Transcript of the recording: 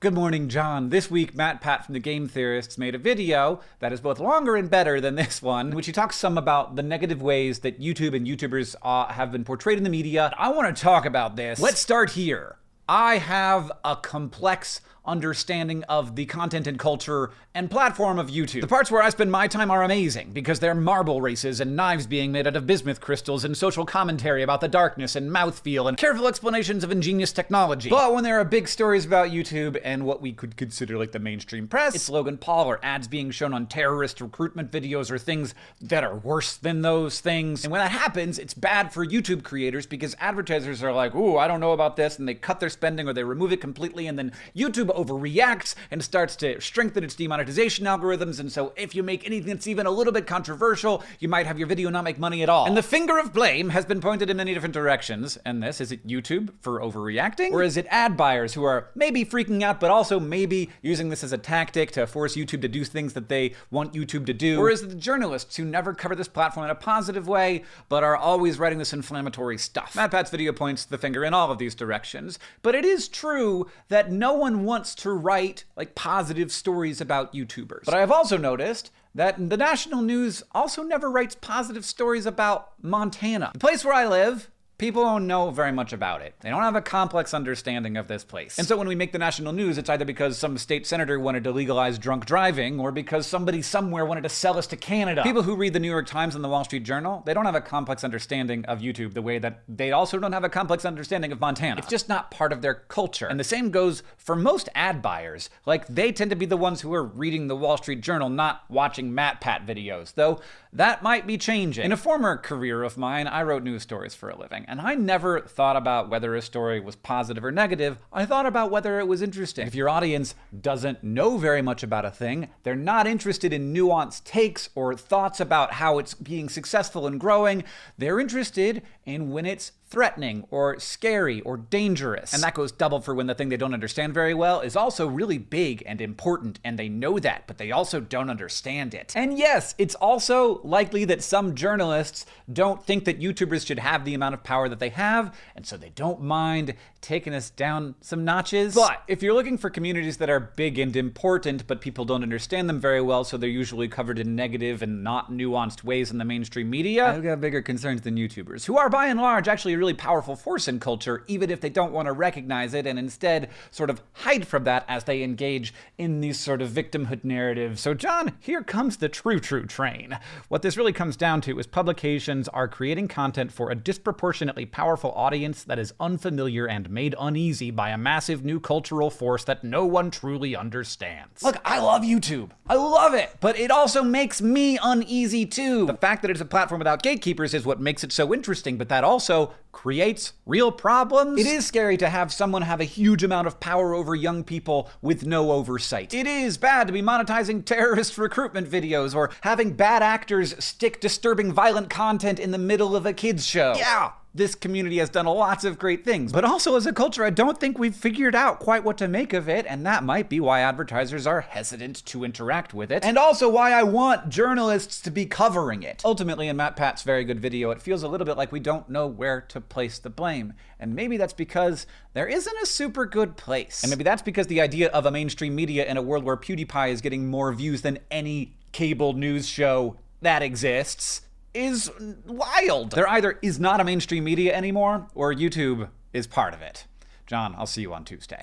Good morning, John. This week, Matt Pat from The Game Theorists made a video that is both longer and better than this one, in which he talks some about the negative ways that YouTube and YouTubers have been portrayed in the media. I want to talk about this. Let's start here. I have a complex understanding of the content and culture and platform of YouTube. The parts where I spend my time are amazing because they're marble races and knives being made out of bismuth crystals and social commentary about the darkness and mouthfeel and careful explanations of ingenious technology. But when there are big stories about YouTube and what we could consider like the mainstream press, it's Logan Paul or ads being shown on terrorist recruitment videos or things that are worse than those things. And when that happens, it's bad for YouTube creators because advertisers are like, ooh, I don't know about this, and they cut their spending or they remove it completely, and then YouTube overreacts and starts to strengthen its demonetization algorithms. And so if you make anything that's even a little bit controversial, you might have your video not make money at all. And the finger of blame has been pointed in many different directions. And this, is it YouTube for overreacting? Or is it ad buyers who are maybe freaking out, but also maybe using this as a tactic to force YouTube to do things that they want YouTube to do? Or is it the journalists who never cover this platform in a positive way, but are always writing this inflammatory stuff? Matt Pat's video points the finger in all of these directions. But it is true that no one wants to write like positive stories about YouTubers. But I have also noticed that the national news also never writes positive stories about Montana. The place where I live, people don't know very much about it. They don't have a complex understanding of this place. And so when we make the national news, it's either because some state senator wanted to legalize drunk driving or because somebody somewhere wanted to sell us to Canada. People who read the New York Times and the Wall Street Journal, they don't have a complex understanding of YouTube the way that they also don't have a complex understanding of Montana. It's just not part of their culture. And the same goes for most ad buyers. Like, they tend to be the ones who are reading the Wall Street Journal, not watching Matt Pat videos, though that might be changing. In a former career of mine, I wrote news stories for a living. And I never thought about whether a story was positive or negative. I thought about whether it was interesting. If your audience doesn't know very much about a thing, they're not interested in nuanced takes or thoughts about how it's being successful and growing. They're interested in when it's threatening or scary or dangerous. And that goes double for when the thing they don't understand very well is also really big and important, and they know that, but they also don't understand it. And yes, it's also likely that some journalists don't think that YouTubers should have the amount of power that they have, and so they don't mind taking us down some notches. But if you're looking for communities that are big and important, but people don't understand them very well, so they're usually covered in negative and not nuanced ways in the mainstream media, I've got bigger concerns than YouTubers, who are by and large actually a really powerful force in culture, even if they don't want to recognize it and instead sort of hide from that as they engage in these sort of victimhood narratives. So John, here comes the true train. What this really comes down to is publications are creating content for a disproportionately powerful audience that is unfamiliar and made uneasy by a massive new cultural force that no one truly understands. Look, I love YouTube. I love it, but it also makes me uneasy too. The fact that it's a platform without gatekeepers is what makes it so interesting, but that also creates real problems. It is scary to have someone have a huge amount of power over young people with no oversight. It is bad to be monetizing terrorist recruitment videos or having bad actors stick disturbing violent content in the middle of a kids show. Yeah. This community has done lots of great things, but also as a culture, I don't think we've figured out quite what to make of it, and that might be why advertisers are hesitant to interact with it, and also why I want journalists to be covering it. Ultimately, in Matt Pat's very good video, it feels a little bit like we don't know where to place the blame, and maybe that's because there isn't a super good place. And maybe that's because the idea of a mainstream media in a world where PewDiePie is getting more views than any cable news show that exists is wild. There either is not a mainstream media anymore, or YouTube is part of it. John, I'll see you on Tuesday.